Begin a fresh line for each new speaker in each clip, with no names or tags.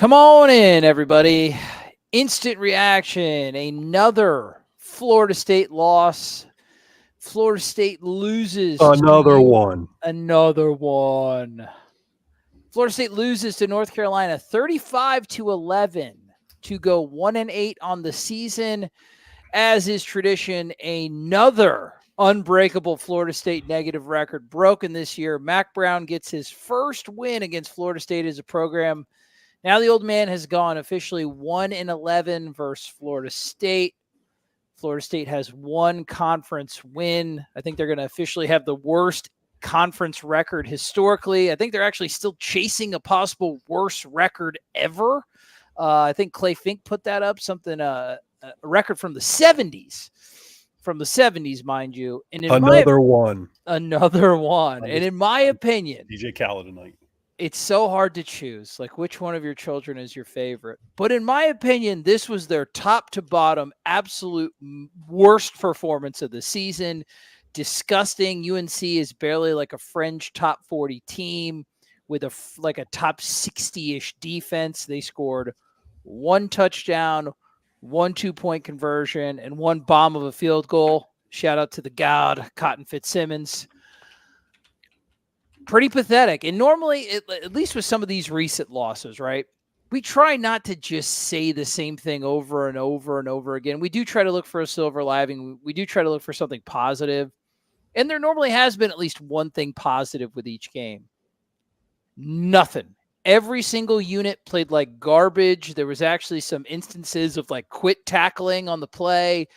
Come on in, everybody. Instant reaction. Another Florida State loss. Florida State loses.
Another one.
Florida State loses to North Carolina 35-11 to go 1-8 on the season. As is tradition, another unbreakable Florida State negative record broken this year. Mac Brown gets his first win against Florida State as a program. Now the old man has gone officially 1-11 versus Florida State. Florida State has one conference win. I think they're going to officially have the worst conference record historically. I think they're actually still chasing a possible worst record ever. I think Clay Fink put that up, something a record from the 70s. From the 70s, mind you. And
Another one.
And in my opinion,
DJ Khaled tonight.
It's so hard to choose, like which one of your children is your favorite. But in my opinion, this was their top to bottom, absolute worst performance of the season. Disgusting. UNC is barely like a fringe top 40 team with a top 60-ish defense. They scored one touchdown, 1 2-point conversion, and one bomb of a field goal. Shout out to the god, Cotton Fitzsimmons. Pretty pathetic. And normally, at least with some of these recent losses, right, we try not to just say the same thing over and over and over again. We do try to look for a silver lining. We do try to look for something positive. And there normally has been at least one thing positive with each game. Nothing. Every single unit played like garbage. There was actually some instances of like quit tackling on the play.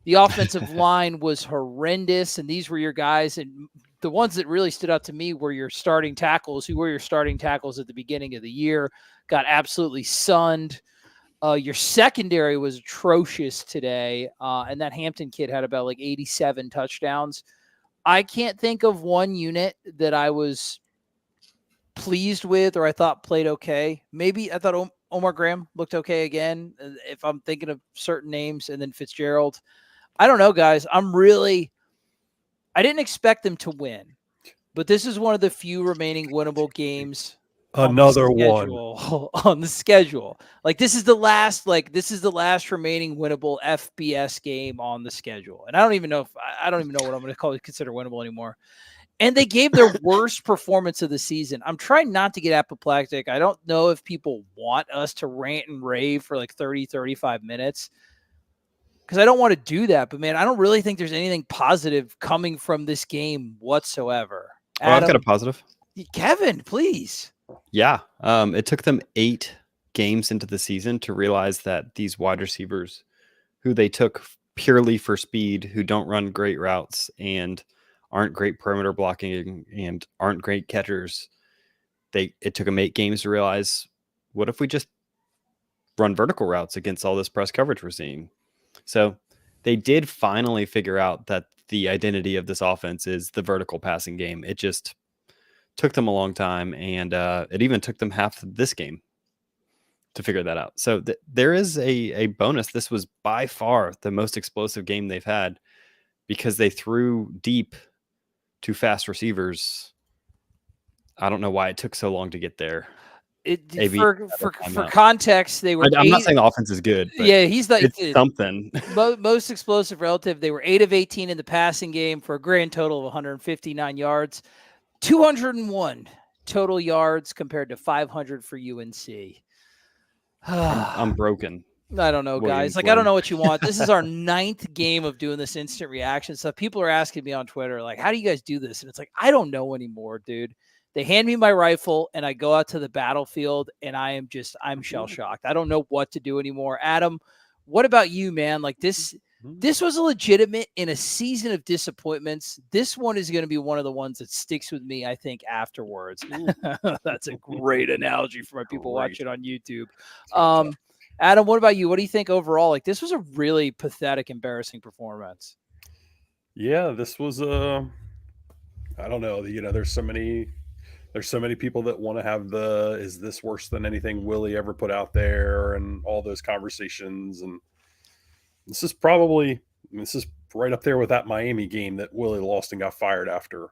The offensive line was horrendous, and these were your guys. And the ones that really stood out to me were your starting tackles, who were your starting tackles at the beginning of the year, got absolutely sunned. Your secondary was atrocious today, and that Hampton kid had about like 87 touchdowns. I can't think of one unit that I was pleased with or I thought played okay. Maybe I thought Omar Graham looked okay again, if I'm thinking of certain names, and then Fitzgerald. I don't know, guys. I didn't expect them to win, but this is one of the few remaining winnable games.
Another one
on the schedule. Like this is the last remaining winnable FBS game on the schedule. And I don't even know what I'm going to consider winnable anymore. And they gave their worst performance of the season. I'm trying not to get apoplectic. I don't know if people want us to rant and rave for like 30, 35 minutes. Because I don't want to do that. But, man, I don't really think there's anything positive coming from this game whatsoever.
Adam, I've got a positive.
Kevin, please.
Yeah. It took them 8 games into the season to realize that these wide receivers who they took purely for speed, who don't run great routes and aren't great perimeter blocking and aren't great catchers, it took them 8 games to realize, what if we just run vertical routes against all this press coverage we're seeing? So they did finally figure out that the identity of this offense is the vertical passing game. It just took them a long time, and it even took them half of this game to figure that out. So there is a bonus. This was by far the most explosive game they've had because they threw deep to fast receivers. I don't know why it took so long to get there.
For context, they were.
I'm not saying the offense is good. But
yeah, he's like
it's something.
Most explosive relative. They were 8 of 18 in the passing game for a grand total of 159 yards, 201 total yards compared to 500 for UNC.
I'm broken.
I don't know, guys. Like, I don't know what you want. This is our 9th game of doing this instant reaction stuff. People are asking me on Twitter, like, how do you guys do this? And it's like, I don't know anymore, dude. They hand me my rifle and I go out to the battlefield and I'm shell shocked. I don't know what to do anymore. Adam, what about you, man? Like this was a legitimate in a season of disappointments. This one is going to be one of the ones that sticks with me, I think, afterwards. That's a great analogy for my people watching on YouTube. Adam, what about you? What do you think overall? Like this was a really pathetic, embarrassing performance.
Yeah, this was I don't know. There's so many people that want to have is this worse than anything Willie ever put out there and all those conversations. And this is right up there with that Miami game that Willie lost and got fired after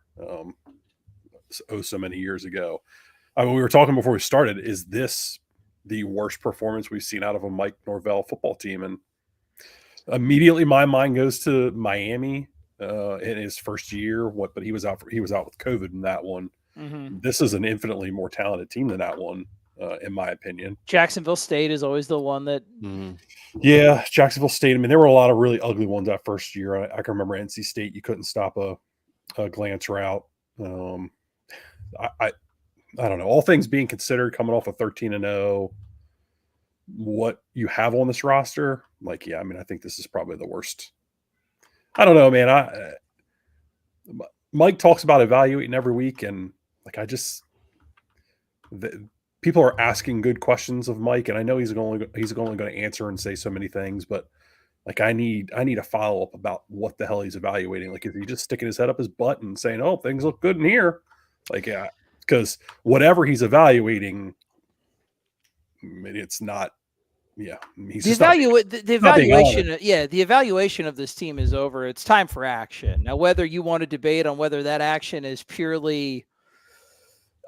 so many years ago. I mean, we were talking before we started, is this the worst performance we've seen out of a Mike Norvell football team. And immediately my mind goes to Miami in his first year. But he was out with COVID in that one.
Mm-hmm.
This is an infinitely more talented team than that one, in my opinion.
Jacksonville State is always the one that.
Yeah, Jacksonville State. I mean, there were a lot of really ugly ones that first year. I can remember NC State. You couldn't stop a glance route. I don't know. All things being considered, coming off a 13-0, what you have on this roster, like, yeah, I mean, I think this is probably the worst. I don't know, man. Mike talks about evaluating every week, and like, people are asking good questions of Mike, and I know he's only going to answer and say so many things, but like, I need a follow up about what the hell he's evaluating. Like, is he just sticking his head up his butt and saying, "Oh, things look good in here"? Like, yeah. Because whatever he's evaluating, it's not. Yeah, he's
the evaluation. Yeah, the evaluation of this team is over. It's time for action. Now, whether you want to debate on whether that action is purely,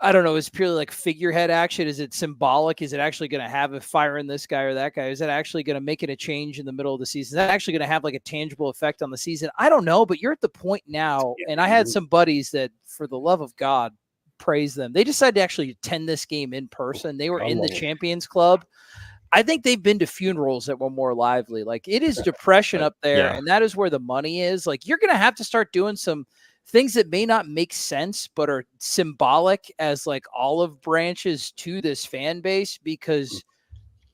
I don't know, is purely like figurehead action. Is it symbolic? Is it actually going to have a fire in this guy or that guy? Is that actually going to make it a change in the middle of the season? Is that actually going to have like a tangible effect on the season? I don't know, but you're at the point now, and I had some buddies that, for the love of God, praise them. They decided to actually attend this game in person. They were in the Champions Club. I think they've been to funerals that were more lively. Like, it is depression up there, and that is where the money is. Like, you're going to have to start doing some things that may not make sense, but are symbolic as like olive branches to this fan base, because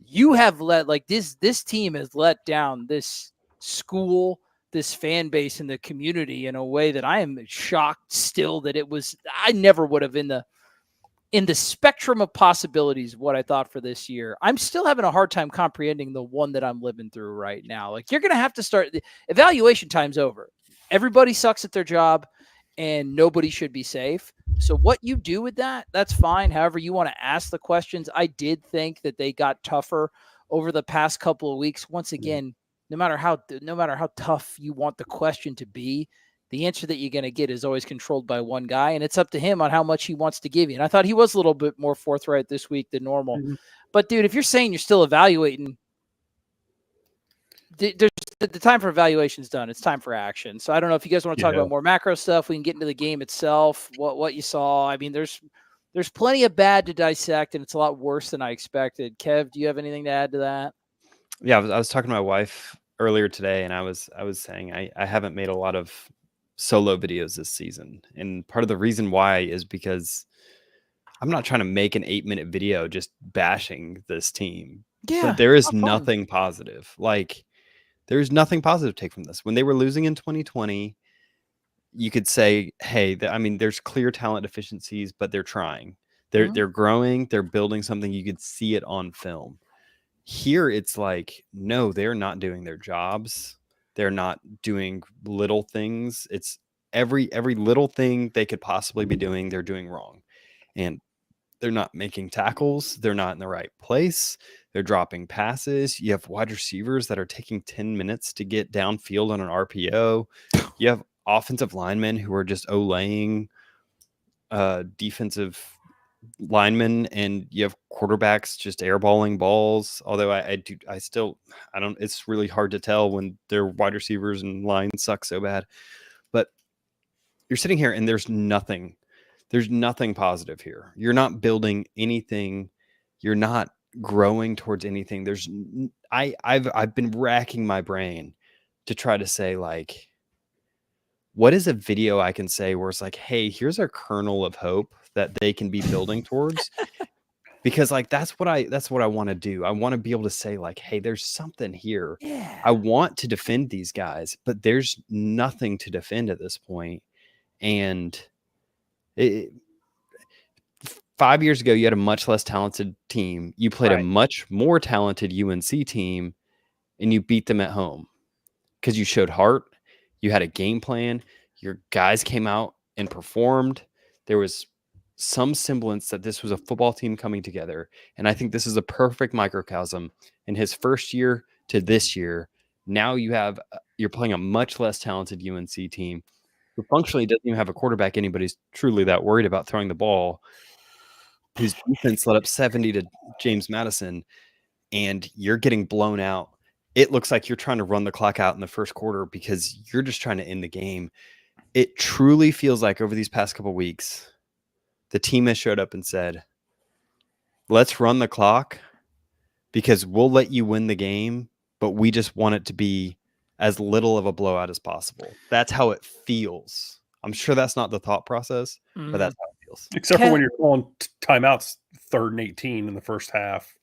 you have let, like, this team has let down this school, this fan base, and the community in a way that I am shocked still that I never would have in the spectrum of possibilities of what I thought for this year. I'm still having a hard time comprehending the one that I'm living through right now. Like, you're going to have to start, the evaluation time's over. Everybody sucks at their job and nobody should be safe. So what you do with that, that's fine. However you want to ask the questions. I did think that they got tougher over the past couple of weeks. Once again, no matter how tough you want the question to be, the answer that you're going to get is always controlled by one guy, and it's up to him on how much he wants to give you. And I thought he was a little bit more forthright this week than normal. Mm-hmm. But, dude, if you're saying you're still evaluating, the time for evaluation is done. It's time for action. So I don't know if you guys want to talk about more macro stuff. We can get into the game itself, what you saw. I mean, there's plenty of bad to dissect, and it's a lot worse than I expected. Kev, do you have anything to add to that?
Yeah, I was talking to my wife earlier today, and I was saying I haven't made a lot of solo videos this season, and part of the reason why is because I'm not trying to make an 8-minute video just bashing this team.
Yeah,
but there is nothing positive. Like, there's nothing positive to take from this. When they were losing in 2020, you could say, hey, I mean, there's clear talent deficiencies, but they're trying. They're growing. They're building something. You could see it on film. Here, it's like, no, they're not doing their jobs. They're not doing little things. It's every little thing they could possibly be doing, they're doing wrong. And they're not making tackles. They're not in the right place. They're dropping passes. You have wide receivers that are taking 10 minutes to get downfield on an RPO. You have offensive linemen who are just olaying defensive linemen, and you have quarterbacks just airballing balls. Although it's really hard to tell when their wide receivers and lines suck so bad. But you're sitting here and there's nothing positive here. You're not building anything. You're not growing towards anything. I've been racking my brain to try to say, like, what is a video I can say where it's like, hey, here's a kernel of hope that they can be building towards? Because, like, that's what I want to do. I want to be able to say, like, hey, there's something here.
Yeah.
I want to defend these guys, but there's nothing to defend at this point. And 5 years ago, you had a much less talented team. You played a much more talented UNC team, and you beat them at home because you showed heart. You had a game plan. Your guys came out and performed. There was some semblance that this was a football team coming together. And I think this is a perfect microcosm in his first year to this year. Now you're playing a much less talented UNC team who functionally doesn't even have a quarterback anybody's truly that worried about throwing the ball, whose defense let up 70 to James Madison, and you're getting blown out. It looks like you're trying to run the clock out in the first quarter because you're just trying to end the game. It truly feels like over these past couple of weeks, the team has showed up and said, let's run the clock because we'll let you win the game, but we just want it to be as little of a blowout as possible. That's how it feels. I'm sure that's not the thought process, but that's how it feels.
Except for when you're calling timeouts 3rd and 18 in the first half.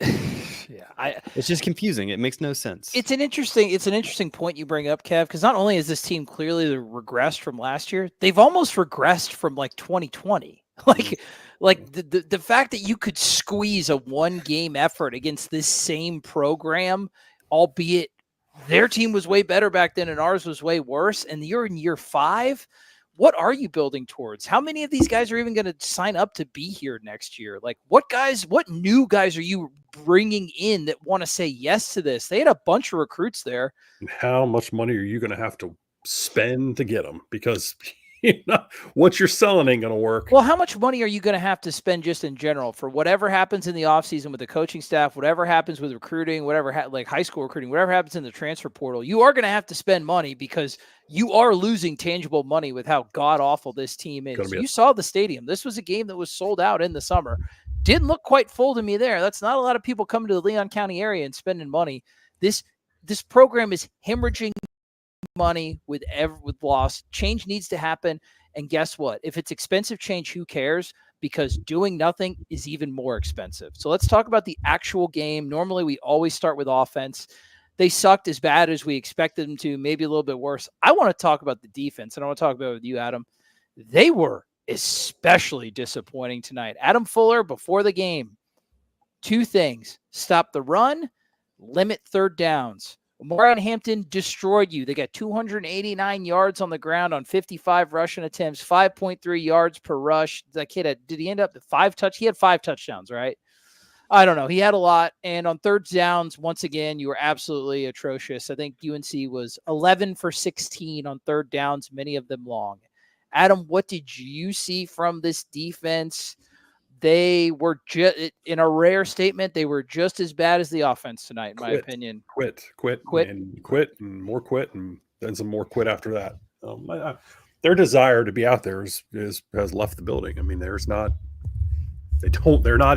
Yeah,
it's just confusing. It makes no sense.
It's an interesting point you bring up, Kev, because not only is this team clearly regressed from last year, they've almost regressed from like 2020. Like the fact that you could squeeze a 1-game effort against this same program, albeit their team was way better back then and ours was way worse, and you're in year 5. What are you building towards? How many of these guys are even going to sign up to be here next year? Like, what new guys are you bringing in that want to say yes to this? They had a bunch of recruits there.
And how much money are you going to have to spend to get them? Because what you're selling ain't going to work.
Well, how much money are you going to have to spend just in general for whatever happens in the offseason with the coaching staff, whatever happens with recruiting, whatever like high school recruiting, whatever happens in the transfer portal? You are going to have to spend money because you are losing tangible money with how god-awful this team is. You saw the stadium. This was a game that was sold out in the summer. Didn't look quite full to me there. That's not a lot of people coming to the Leon County area and spending money. This program is hemorrhaging money with loss. Change needs to happen. And guess what? If it's expensive change, who cares? Because doing nothing is even more expensive. So let's talk about the actual game. Normally, we always start with offense. They sucked as bad as we expected them to, maybe a little bit worse. I want to talk about the defense, and I want to talk about it with you, Adam. They were especially disappointing tonight. Adam Fuller, before the game, 2 things. Stop the run, limit 3rd downs. Marion Hampton destroyed you. They got 289 yards on the ground on 55 rushing attempts, 5.3 yards per rush. That kid did he end up at 5 touchdowns? He had 5 touchdowns, right? I don't know. He had a lot. And on 3rd downs, once again, you were absolutely atrocious. I think UNC was 11 for 16 on 3rd downs, many of them long. Adam, what did you see from this defense? They were in a rare statement, they were just as bad as the offense tonight, in my opinion.
Quit, and more quit, and then some more quit after that. Their desire to be out there has left the building. I mean, they're not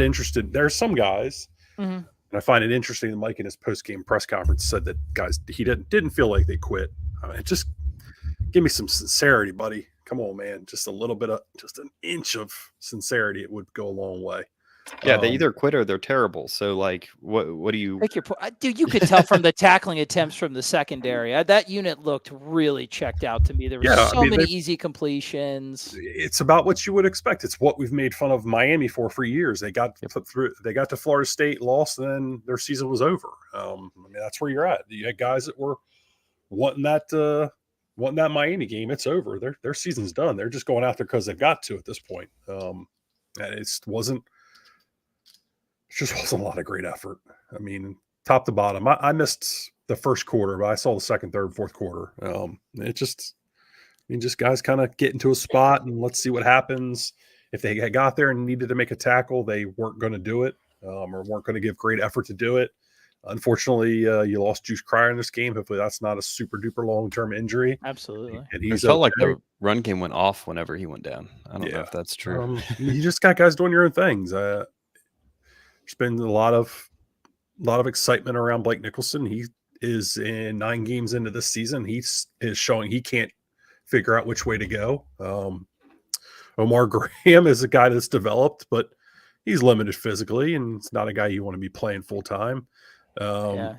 interested. There's some guys, and I find it interesting that Mike in his post-game press conference said that guys, he didn't feel like they quit. I mean, just give me some sincerity, buddy. Come on, man. Just a little bit of, just an inch of sincerity. It would go a long way.
Yeah, they either quit or they're terrible. So, like, what do you...
Take your point. Dude, you could tell from the tackling attempts from the secondary. That unit looked really checked out to me. There were many easy completions.
It's about what you would expect. It's what we've made fun of Miami for years. They got put through. They got to Florida State, lost, and then their season was over. I mean, that's where you're at. You had guys that were wanting that Miami game. It's over. Their season's done. They're just going out there because they've got to at this point. And it just wasn't a lot of great effort. I mean, top to bottom. I missed the first quarter, but I saw the second, third, fourth quarter. Just guys kind of get into a spot and let's see what happens. If they had got there and needed to make a tackle, they weren't going to do it or weren't going to give great effort to do it. Unfortunately, you lost Juice Cryer in this game. Hopefully that's not a super duper long-term injury.
Absolutely.
And
it felt like the run game went off whenever he went down. I don't know if that's true.
You just got guys doing your own things. There's been a lot of excitement around Blake Nicholson. He is in 9 games into this season. He is showing he can't figure out which way to go. Omar Graham is a guy that's developed, but he's limited physically, and it's not a guy you want to be playing full time.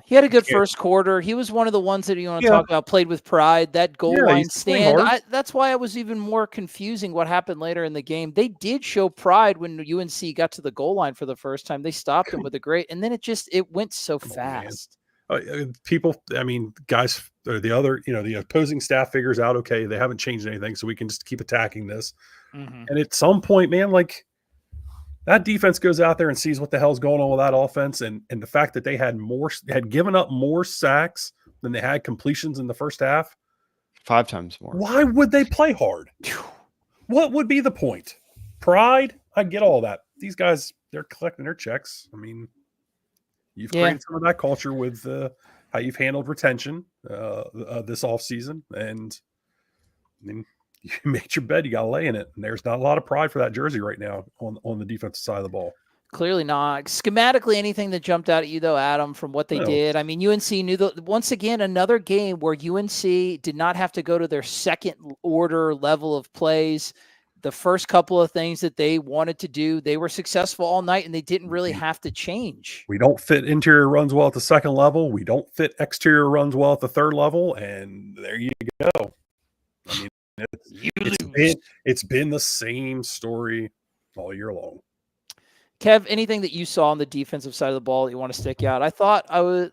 He had a good first quarter. He was one of the ones that you want to talk about, played with pride. That goal line stand, that's why it was even more confusing what happened later in the game. They did show pride when UNC got to the goal line for the first time. They stopped him with a great, and then it went so fast.
People, I mean, guys, the opposing staff figures out, okay, they haven't changed anything, so we can just keep attacking this. And at some point, man, like, that defense goes out there and sees what the hell's going on with that offense, and the fact that they had given up more sacks than they had completions in the first half.
5 times more.
Why would they play hard? What would be the point? Pride? I get all that. These guys, they're collecting their checks. I mean, You've
Yeah.
created some of that culture with how you've handled retention this offseason. And I mean, you made your bed, you got to lay in it. And there's not a lot of pride for that jersey right now on the defensive side of the ball.
Clearly not. Schematically, anything that jumped out at you, though, Adam, from what they did? I mean, UNC knew once again, another game where UNC did not have to go to their second order level of plays. The first couple of things that they wanted to do, they were successful all night, and they didn't really have to change.
We don't fit interior runs well at the second level. We don't fit exterior runs well at the third level. And there you go. I mean, it's been the same story all year long.
Kev, anything that you saw on the defensive side of the ball that you want to stick out? I thought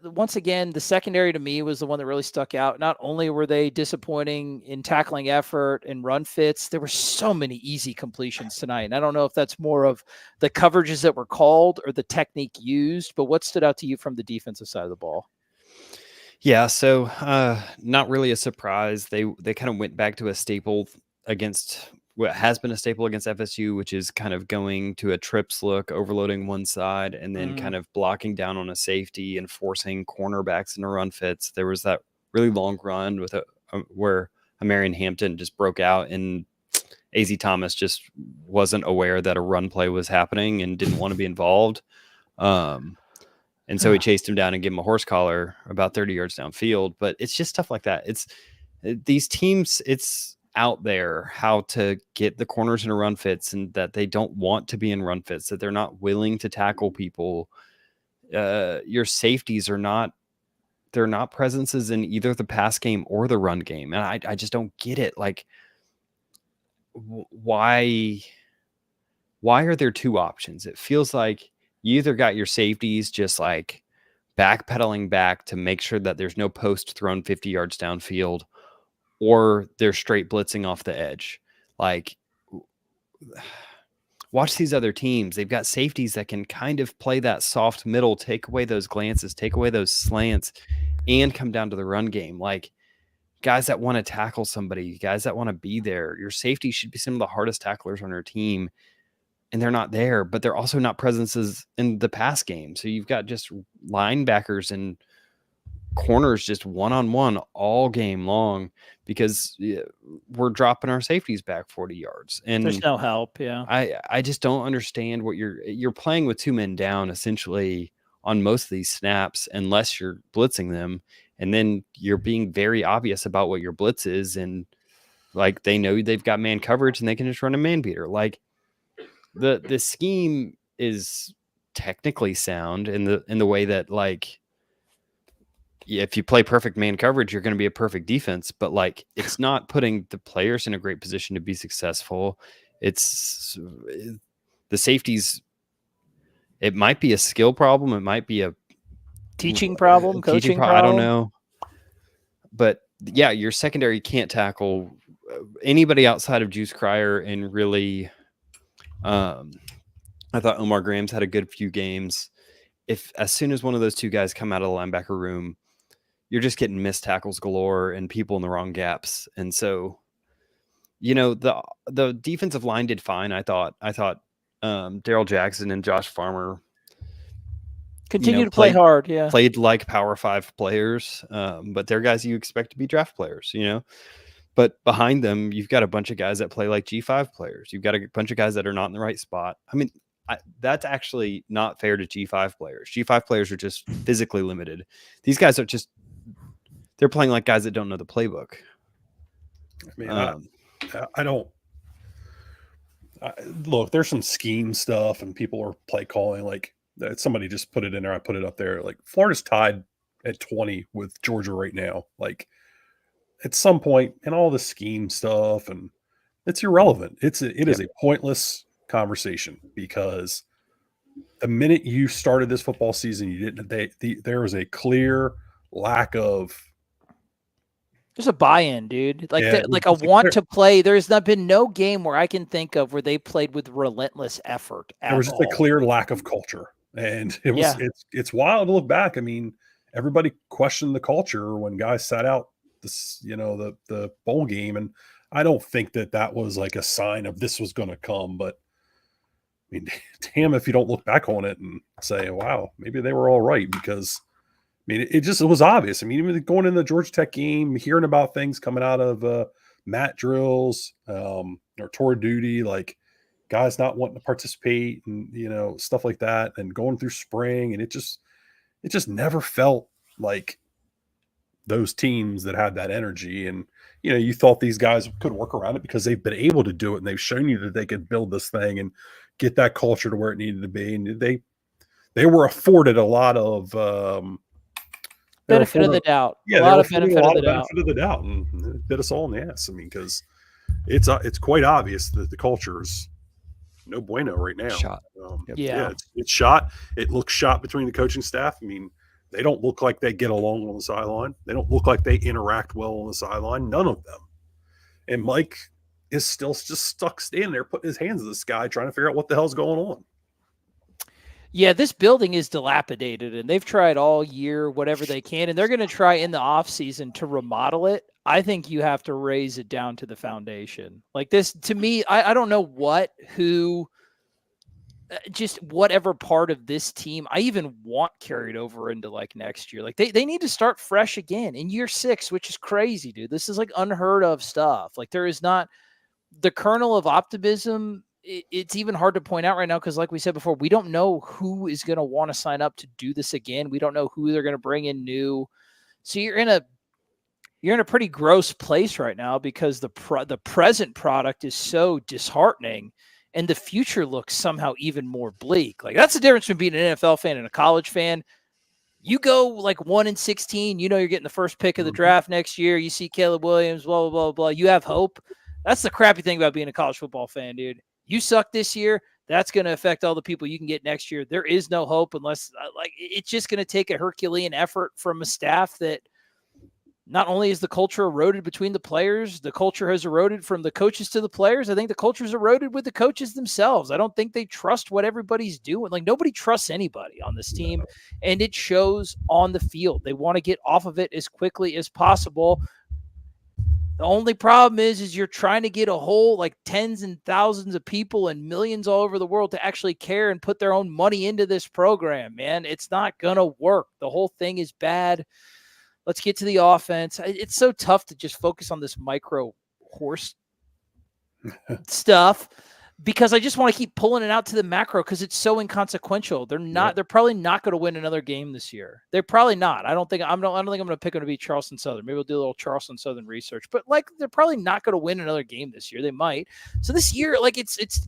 once again, the secondary to me was the one that really stuck out. Not only were they disappointing in tackling effort and run fits, there were so many easy completions tonight. And I don't know if that's more of the coverages that were called or the technique used, but what stood out to you from the defensive side of the ball?
Yeah, so not really a surprise. They kind of went back to a staple against what has been a staple against FSU, which is kind of going to a trips look, overloading one side, and then kind of blocking down on a safety and forcing cornerbacks into run fits. There was that really long run with where Marion Hampton just broke out, and AZ Thomas just wasn't aware that a run play was happening and didn't want to be involved. And so he chased him down and gave him a horse collar about 30 yards downfield. But it's just stuff like that. These teams, it's out there how to get the corners into run fits, and that they don't want to be in run fits, that they're not willing to tackle people. Your safeties they're not presences in either the pass game or the run game. And I just don't get it. Like, why are there two options? It feels like you either got your safeties just like backpedaling back to make sure that there's no post thrown 50 yards downfield, or they're straight blitzing off the edge. Like, watch these other teams. They've got safeties that can kind of play that soft middle, take away those glances, take away those slants, and come down to the run game. Like, guys that want to tackle somebody, guys that want to be there. Your safety should be some of the hardest tacklers on your team, and they're not there, but they're also not presences in the pass game. So you've got just linebackers and corners just one-on-one all game long, because we're dropping our safeties back 40 yards. And
there's no help. Yeah.
I just don't understand what you're playing with two men down essentially on most of these snaps, unless you're blitzing them. And then you're being very obvious about what your blitz is. And like, they know they've got man coverage and they can just run a man beater. Like, the scheme is technically sound in the way that, like, if you play perfect man coverage, you're going to be a perfect defense, but like, it's not putting the players in a great position to be successful. It's the safeties. It might be a skill problem. It might be a
teaching problem, coaching problem.
I don't know. But yeah, your secondary can't tackle anybody outside of Juice Cryer. And really, I thought Omar Graham's had a good few games. As soon as one of those two guys come out of the linebacker room, you're just getting missed tackles galore and people in the wrong gaps. And so, the defensive line did fine. I thought Daryl Jackson and Josh Farmer
continue to play hard. Yeah.
Played like Power 5 players. But they're guys you expect to be draft players, but behind them, you've got a bunch of guys that play like G5 players. You've got a bunch of guys that are not in the right spot. I mean, that's actually not fair to G5 players. G5 players are just physically limited. These guys are they're playing like guys that don't know the playbook.
I mean, I don't look, there's some scheme stuff and people are play calling. Like, somebody just put it in there. I put it up there. Like, Florida's tied at 20 with Georgia right now. Like, at some point, and all the scheme stuff, and it's irrelevant. It is a pointless conversation, because the minute you started this football season, you didn't. There was a clear lack of.
There's a buy-in, dude. Like, a want to play. There's not been no game where I can think of where they played with relentless effort.
There was just a clear lack of culture, and it was. It's wild to look back. I mean, everybody questioned the culture when guys sat out the bowl game, and I don't think that was like a sign of this was going to come. But mean, damn if you don't look back on it and say, wow, maybe they were all right, because I mean, it was obvious. I mean, even going in the Georgia Tech game, hearing about things coming out of mat drills, or tour duty, like guys not wanting to participate and, stuff like that, and going through spring. And it just never felt like those teams that had that energy. And, you thought these guys could work around it because they've been able to do it, and they've shown you that they could build this thing and get that culture to where it needed to be. And they were afforded a lot of,
benefit of the doubt.
Yeah,
a lot of benefit of the doubt,
and it bit us all in the ass. I mean, because it's quite obvious that the culture is no bueno right now.
Shot.
It's shot. It looks shot between the coaching staff. I mean, they don't look like they get along on the sideline. They don't look like they interact well on the sideline. None of them. And Mike is still just stuck standing there, putting his hands in the sky, trying to figure out what the hell's going on.
Yeah, this building is dilapidated, and they've tried all year whatever they can, and they're going to try in the offseason to remodel it. I think you have to raise it down to the foundation. Like this, to me, I don't know just whatever part of this team I even want carried over into like next year. Like they need to start fresh again in year 6, which is crazy, dude. This is like unheard of stuff. Like there is not the kernel of optimism. It's even hard to point out right now because, like we said before, we don't know who is going to want to sign up to do this again. We don't know who they're going to bring in new. So you're in a pretty gross place right now because the present product is so disheartening, and the future looks somehow even more bleak. Like that's the difference between being an NFL fan and a college fan. You go like 1-16, you're getting the first pick of the draft next year. You see Caleb Williams, blah, blah, blah, blah. You have hope. That's the crappy thing about being a college football fan, dude. You suck this year, that's going to affect all the people you can get next year. There is no hope unless it's just going to take a Herculean effort from a staff that not only is the culture eroded between the players, the culture has eroded from the coaches to the players. I think the culture's eroded with the coaches themselves. I don't think they trust what everybody's doing. Like nobody trusts anybody on this team, and it shows on the field. They want to get off of it as quickly as possible. The only problem is you're trying to get a whole like tens and thousands of people and millions all over the world to actually care and put their own money into this program, man. It's not going to work. The whole thing is bad. Let's get to the offense. It's so tough to just focus on this micro horse stuff because I just want to keep pulling it out to the macro because it's so inconsequential. They're probably not going to win another game this year. They're probably not. I don't think I'm going to pick them to beat Charleston Southern. Maybe we'll do a little Charleston Southern research, but like they're probably not going to win another game this year. They might. So this year, like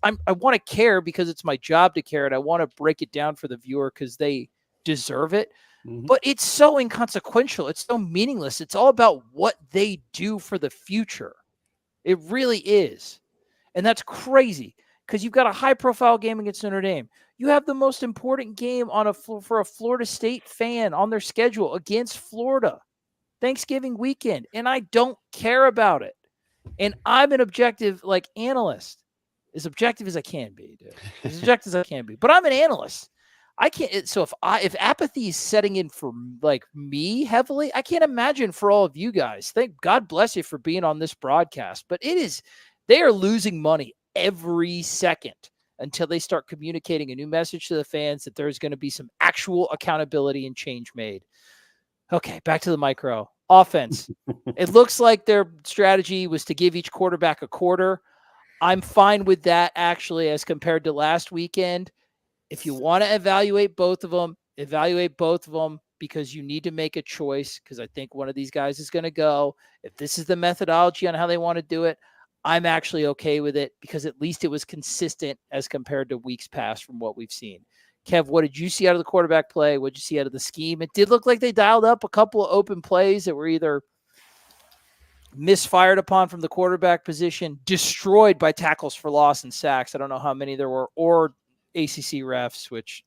I want to care because it's my job to care, and I want to break it down for the viewer because they deserve it. Mm-hmm. But it's so inconsequential. It's so meaningless. It's all about what they do for the future. It really is. And that's crazy because you've got a high-profile game against Notre Dame. You have the most important game for a Florida State fan on their schedule against Florida, Thanksgiving weekend, and I don't care about it. And I'm an objective analyst, as objective as I can be, dude. As objective as I can be. But I'm an analyst. I can't. So if apathy is setting in for me heavily, I can't imagine for all of you guys. Thank God bless you for being on this broadcast. But they are losing money every second until they start communicating a new message to the fans that there's going to be some actual accountability and change made. Okay, back to the micro offense. It looks like their strategy was to give each quarterback a quarter. I'm fine with that actually, as compared to last weekend. If you want to evaluate both of them because you need to make a choice because I think one of these guys is going to go. If this is the methodology on how they want to do it, I'm actually okay with it because at least it was consistent as compared to weeks past from what we've seen. Kev, what did you see out of the quarterback play? What did you see out of the scheme? It did look like they dialed up a couple of open plays that were either misfired upon from the quarterback position, destroyed by tackles for loss and sacks. I don't know how many there were, or ACC refs, which,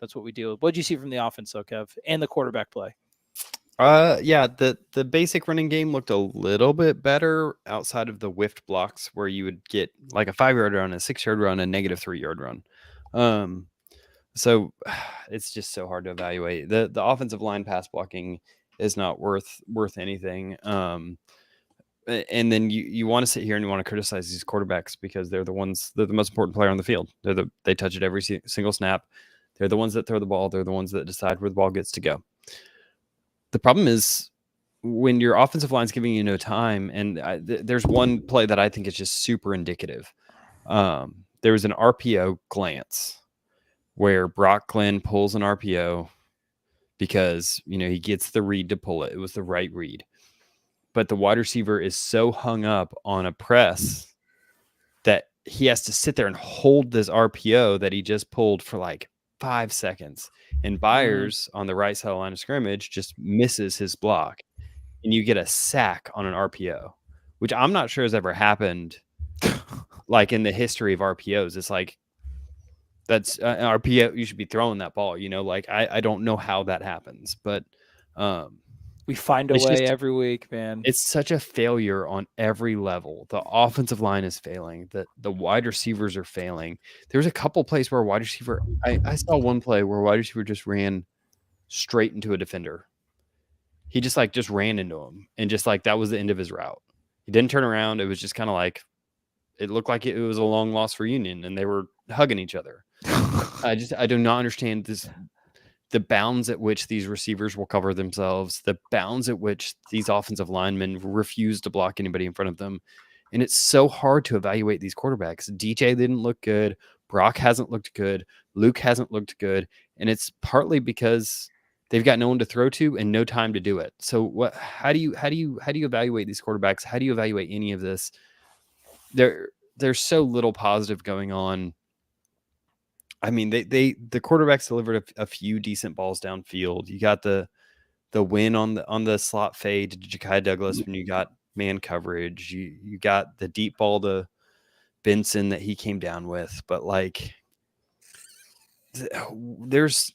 that's what we deal with. What did you see from the offense, though, Kev, and the quarterback play?
Yeah, the basic running game looked a little bit better outside of the whiffed blocks where you would get like a 5-yard run, a 6-yard run, a negative 3-yard run. So it's just so hard to evaluate. The offensive line pass blocking is not worth anything. And then you want to sit here and you want to criticize these quarterbacks because they're the most important player on the field. They touch it every single snap. They're the ones that throw the ball. They're the ones that decide where the ball gets to go. The problem is when your offensive line's giving you no time, and there's one play that I think is just super indicative. There was an RPO glance where Brock Glenn pulls an RPO because, he gets the read to pull it. It was the right read. But the wide receiver is so hung up on a press that he has to sit there and hold this RPO that he just pulled for like 5 seconds. And Byers on the right side of the line of scrimmage just misses his block. And you get a sack on an RPO, which I'm not sure has ever happened like in the history of RPOs. It's like, that's an RPO. You should be throwing that ball, like I don't know how that happens, but
we find a way every week, man.
It's such a failure on every level. The offensive line is failing. The wide receivers are failing. There's a couple plays where a wide receiver, I saw one play where a wide receiver just ran straight into a defender. He just ran into him, and just like that was the end of his route. He didn't turn around. It was just kind of like, it looked like it was a long lost reunion and they were hugging each other. I do not understand this. The bounds at which these receivers will cover themselves, the bounds at which these offensive linemen refuse to block anybody in front of them. And it's so hard to evaluate these quarterbacks. DJ didn't look good. Brock hasn't looked good. Luke hasn't looked good. And it's partly because they've got no one to throw to and no time to do it. So how do you evaluate these quarterbacks? How do you evaluate any of this? There's so little positive going on. I mean, the quarterbacks delivered a few decent balls downfield. You got the win on the slot fade to Ja'Kai Douglas when you got man coverage. You got the deep ball to Benson that he came down with. But like, there's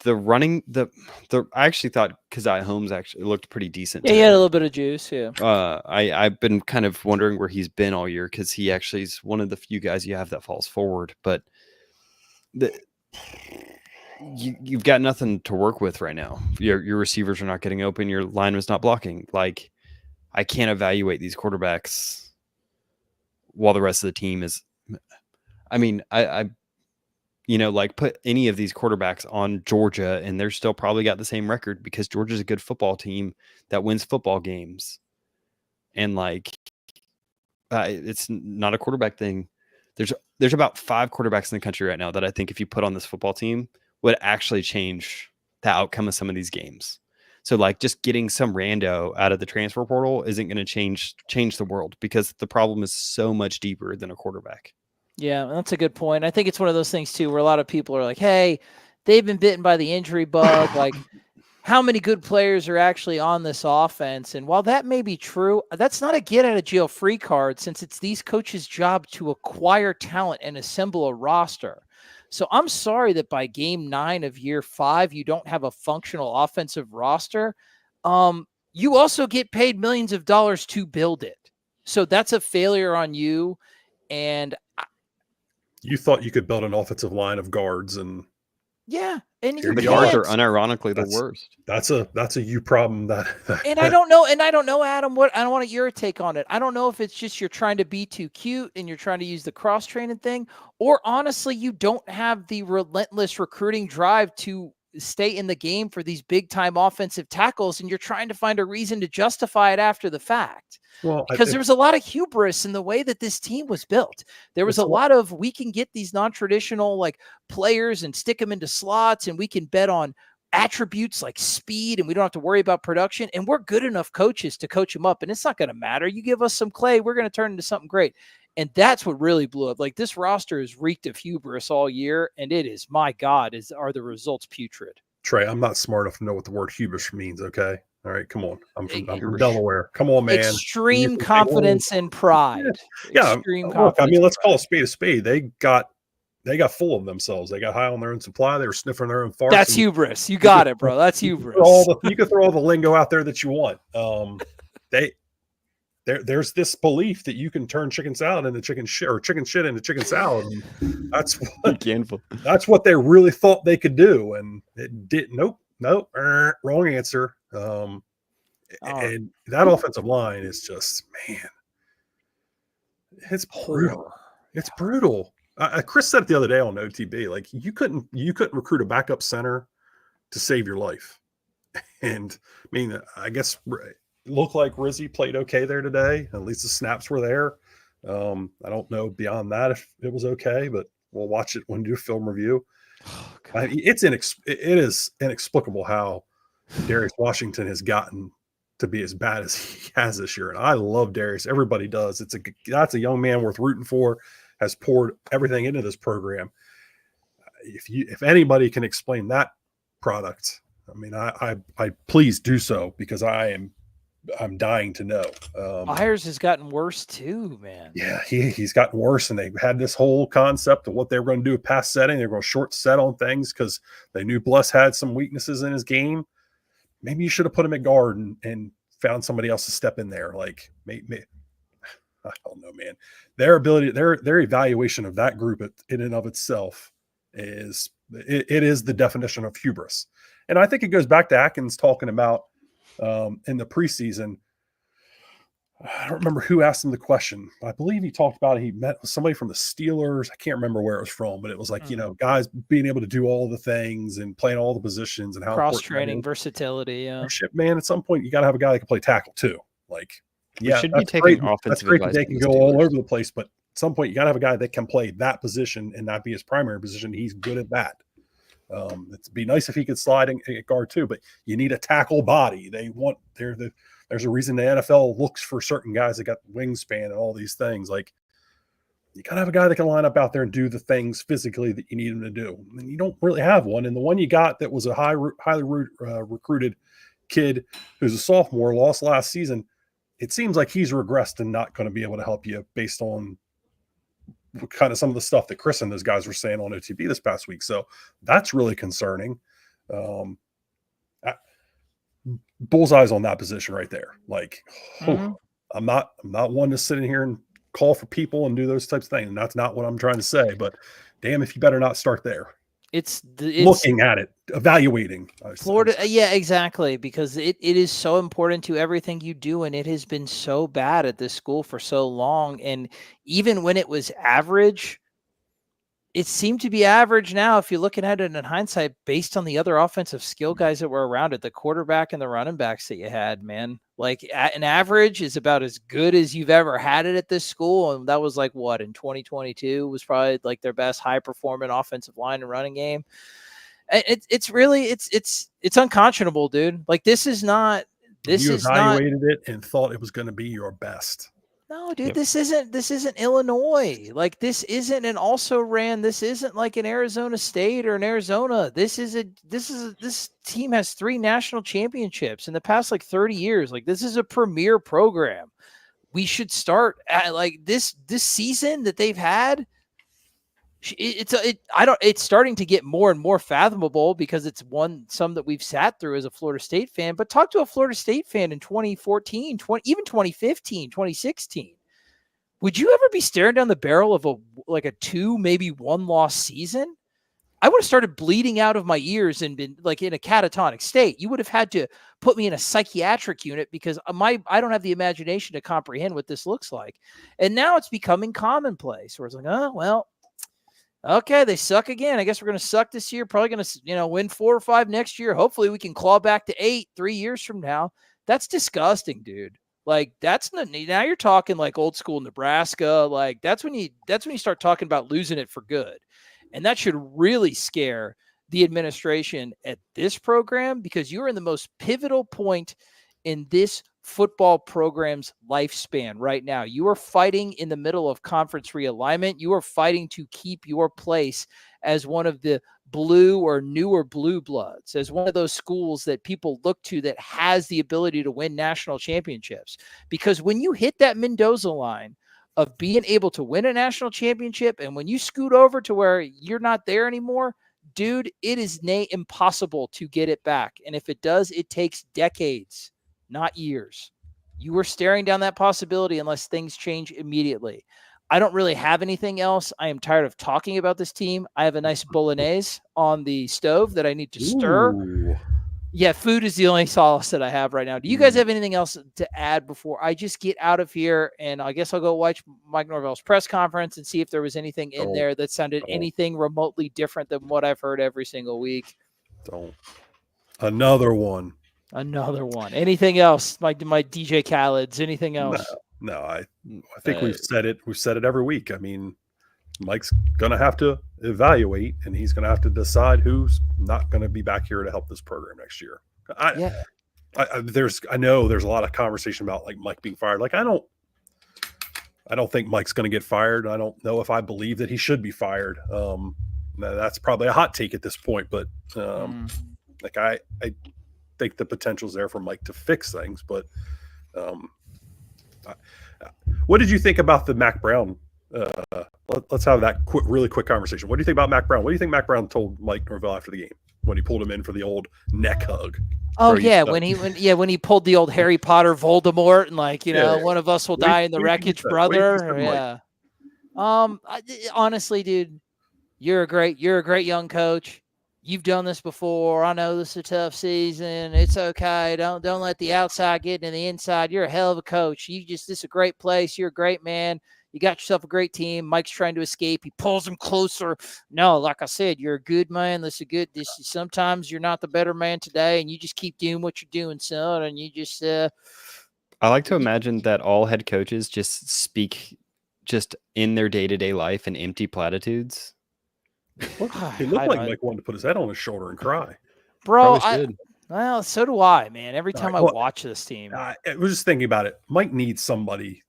the running I actually thought Keziah Holmes actually looked pretty decent.
Yeah, he had a little bit of juice. Yeah.
I've been kind of wondering where he's been all year because he actually is one of the few guys you have that falls forward. But you've got nothing to work with right now. Your receivers are not getting open. Your lineman's not blocking. Like, I can't evaluate these quarterbacks while the rest of the team is. I mean, I put any of these quarterbacks on Georgia and they're still probably got the same record because Georgia's a good football team that wins football games. And it's not a quarterback thing. There's about 5 quarterbacks in the country right now that I think if you put on this football team would actually change the outcome of some of these games. So like just getting some rando out of the transfer portal isn't going to change the world because the problem is so much deeper than a quarterback.
Yeah, that's a good point. I think it's one of those things too, where a lot of people are like, hey, they've been bitten by the injury bug. Like, how many good players are actually on this offense? And while that may be true, that's not a get out of jail free card, since it's these coaches' job to acquire talent and assemble a roster. So I'm sorry that by game 9 of year 5, you don't have a functional offensive roster. You also get paid millions of dollars to build it. So that's a failure on you. And
you thought you could build an offensive line of guards, and
the guards are unironically the worst.
That's a you problem.
And I don't know, Adam, I don't want your take on it. I don't know if it's just you're trying to be too cute and you're trying to use the cross training thing, or honestly, you don't have the relentless recruiting drive to stay in the game for these big time offensive tackles, and you're trying to find a reason to justify it after the fact. Well, because there was a lot of hubris in the way that this team was built. There was a lot of, we can get these non-traditional like players and stick them into slots, and we can bet on attributes like speed, and we don't have to worry about production. And we're good enough coaches to coach them up, and it's not going to matter. You give us some clay, we're going to turn into something great. And that's what really blew up. Like, this roster is reeked of hubris all year, and it is, my God, are the results putrid.
Trey, I'm not smart enough to know what the word hubris means, okay? All right, come on. I'm from Delaware. Come on, man.
Extreme confidence and pride.
Yeah. Look, I mean, let's call a spade a spade. They got full of themselves. They got high on their own supply. They were sniffing their own farts.
That's hubris. You got it, bro. That's hubris.
You can throw all the lingo out there that you want. There's this belief that you can turn chicken salad into chicken shit, or chicken shit into chicken salad. And that's what they really thought they could do. And it did. Nope. Wrong answer.
Oh,
And that offensive line is just, man, it's brutal.
poor.
It's brutal. Chris said it the other day on OTB, like you couldn't recruit a backup center to save your life. And I mean, I guess it looked like Rizzy played okay there today. At least the snaps were there. I don't know beyond that if it was okay, but we'll watch it when we do film review.
Oh,
It is inexplicable how Darius Washington has gotten to be as bad as he has this year. And I love Darius. Everybody does. That's a young man worth rooting for, has poured everything into this program. If anybody can explain that product, I mean, I please do so, because I'm dying to know.
Myers has gotten worse too, man.
Yeah, he's gotten worse, and they had this whole concept of what they were going to do with pass setting. They're going to short set on things because they knew Bless had some weaknesses in his game. Maybe you should have put him at guard and found somebody else to step in there. Like, I don't know, man. Their ability, their evaluation of that group in and of itself is the definition of hubris. And I think it goes back to Atkins talking about in the preseason. I don't remember who asked him the question. I believe he talked about it. He met with somebody from the Steelers. I can't remember where it was from, but it was like, guys being able to do all the things and playing all the positions and how
cross-training, versatility. Yeah.
Shit, man, at some point you got to have a guy that can play tackle too. Like,
should be taking offensive advice.
They can go all over the place, but at some point you got to have a guy that can play that position and not be his primary position. He's good at that. It'd be nice if he could slide at guard too, but you need a tackle body. There's a reason the NFL looks for certain guys that got wingspan and all these things. Like, you got to have a guy that can line up out there and do the things physically that you need him to do. And you don't really have one. And the one you got that was a highly recruited kid who's a sophomore, lost last season, it seems like he's regressed and not going to be able to help you based on kind of some of the stuff that Chris and those guys were saying on OTB this past week. So that's really concerning. Bullseyes on that position right there. Like, I'm not one to sit in here and call for people and do those types of things. And that's not what I'm trying to say, but damn, if you better not start there. It's looking at it, evaluating
Florida. Yeah, exactly. Because it is so important to everything you do. And it has been so bad at this school for so long. And even when it was average, it seemed to be average now, if you're looking at it in hindsight, based on the other offensive skill guys that were around it, the quarterback and the running backs that you had, man. Like, an average is about as good as you've ever had it at this school. And that was like what, in 2022 was probably like their best high performing offensive line and running game. It's really, it's unconscionable, dude. Like, you
evaluated it and thought it was going to be your best.
No, dude, this isn't Illinois. Like, this isn't an also-ran. This isn't like an Arizona State or an Arizona. This team has 3 national championships in the past like 30 years. Like, this is a premier program. We should start at like this season that they've had. It's starting to get more and more fathomable because it's some that we've sat through as a Florida State fan, but talk to a Florida State fan in 2014, even 2015, 2016. Would you ever be staring down the barrel of a 2, maybe 1 loss season? I would have started bleeding out of my ears and been like in a catatonic state. You would have had to put me in a psychiatric unit because I don't have the imagination to comprehend what this looks like. And now it's becoming commonplace where it's like, oh, well, okay, they suck again. I guess we're going to suck this year. Probably going to, win 4 or 5 next year. Hopefully we can claw back to 8 3 years from now. That's disgusting, dude. Like, that's not, now you're talking like old school Nebraska. Like, that's when you start talking about losing it for good. And that should really scare the administration at this program, because you're in the most pivotal point in this football program's lifespan right now. You are fighting in the middle of conference realignment. You are fighting to keep your place as one of the blue or newer blue bloods, as one of those schools that people look to that has the ability to win national championships. Because when you hit that Mendoza line of being able to win a national championship, and when you scoot over to where you're not there anymore, dude, it is impossible to get it back. And if it does, it takes decades, not years. You are staring down that possibility unless things change immediately. I don't really have anything else. I am tired of talking about this team. I have a nice bolognese on the stove that I need to stir. Yeah, food is the only solace that I have right now. Do you guys have anything else to add before I just get out of here? And I guess I'll go watch Mike Norvell's press conference and see if there was anything in there that sounded anything remotely different than what I've heard every single week.
Another one.
Anything else? My DJ Khaled's. Anything else?
No. I think we've said it. We've said it every week. I mean, Mike's going to have to evaluate, and he's going to have to decide who's not going to be back here to help this program next year. I know there's a lot of conversation about like Mike being fired. Like, I don't think Mike's going to get fired. I don't know if I believe that he should be fired. That's probably a hot take at this point, but like I think the potential's there for Mike to fix things. But what did you think about the Mac Brown? Let's have that really quick conversation. What do you think about Mac Brown? What do you think Mac Brown told Mike Norvell after the game when he pulled him in for the old neck hug?
Oh yeah, when he pulled the old Harry Potter Voldemort and like, one of us will die in the wreckage, brother. Yeah. Honestly, dude, you're a great young coach. You've done this before. I know this is a tough season. It's okay. Don't let the outside get into the inside. You're a hell of a coach. This is a great place. You're a great man. You got yourself a great team. Mike's trying to escape. He pulls him closer. No, like I said, you're a good man. Sometimes you're not the better man today, and you just keep doing what you're doing, son. And you just. I
like to imagine that all head coaches just speak just in their day-to-day life in empty platitudes.
He looked like Mike wanted to put his head on his shoulder and cry.
Bro, well, so do I, man. Every time I watch this team.
I was just thinking about it. Mike needs somebody.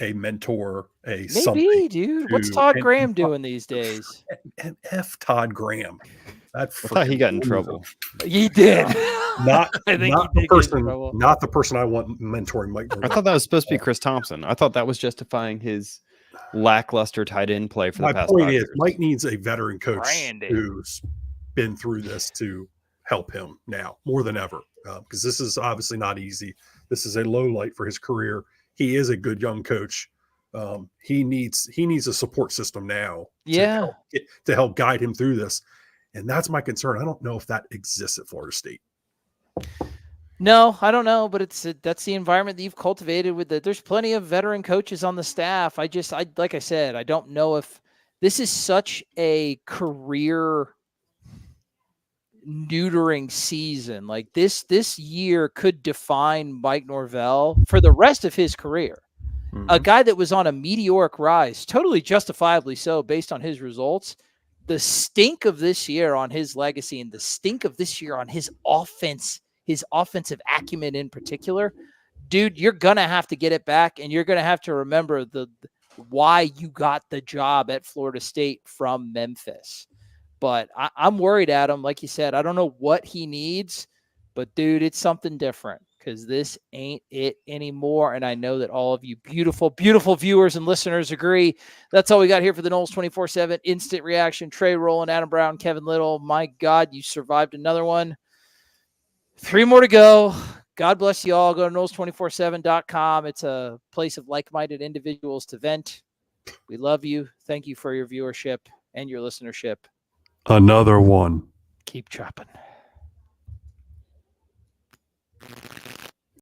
A mentor,
maybe, dude. What's Todd Graham doing these days?
And F Todd Graham.
I thought he got in trouble.
He did.
Not the person I want mentoring Mike.
I thought that was supposed to be Chris Thompson. I thought that was justifying his lackluster tight end play for the past 5 years. My point is,
Mike needs a veteran coach who's been through this to help him now more than ever, because this is obviously not easy. This is a low light for his career. He is a good young coach. He needs a support system now to help guide him through this. And that's my concern. I don't know if that exists at Florida State.
No, I don't know, but that's the environment that you've cultivated with there's plenty of veteran coaches on the staff. Like I said, I don't know if this is such a career neutering season. Like this year could define Mike Norvell for the rest of his career. A guy that was on a meteoric rise, totally justifiably so based on his results. The stink of this year on his legacy and the stink of this year on his offense, his offensive acumen in particular, dude, you're going to have to get it back, and you're going to have to remember why you got the job at Florida State from Memphis. But I'm worried, Adam. Like you said, I don't know what he needs, but, dude, it's something different because this ain't it anymore. And I know that all of you beautiful, beautiful viewers and listeners agree. That's all we got here for the Noles 24/7 Instant Reaction. Trey Rowland, Adam Brown, Kevin Little. My God, you survived another one. 3 more to go. God bless you all. Go to Noles247.com. It's a place of like-minded individuals to vent. We love you. Thank you for your viewership and your listenership.
Another one.
Keep chopping.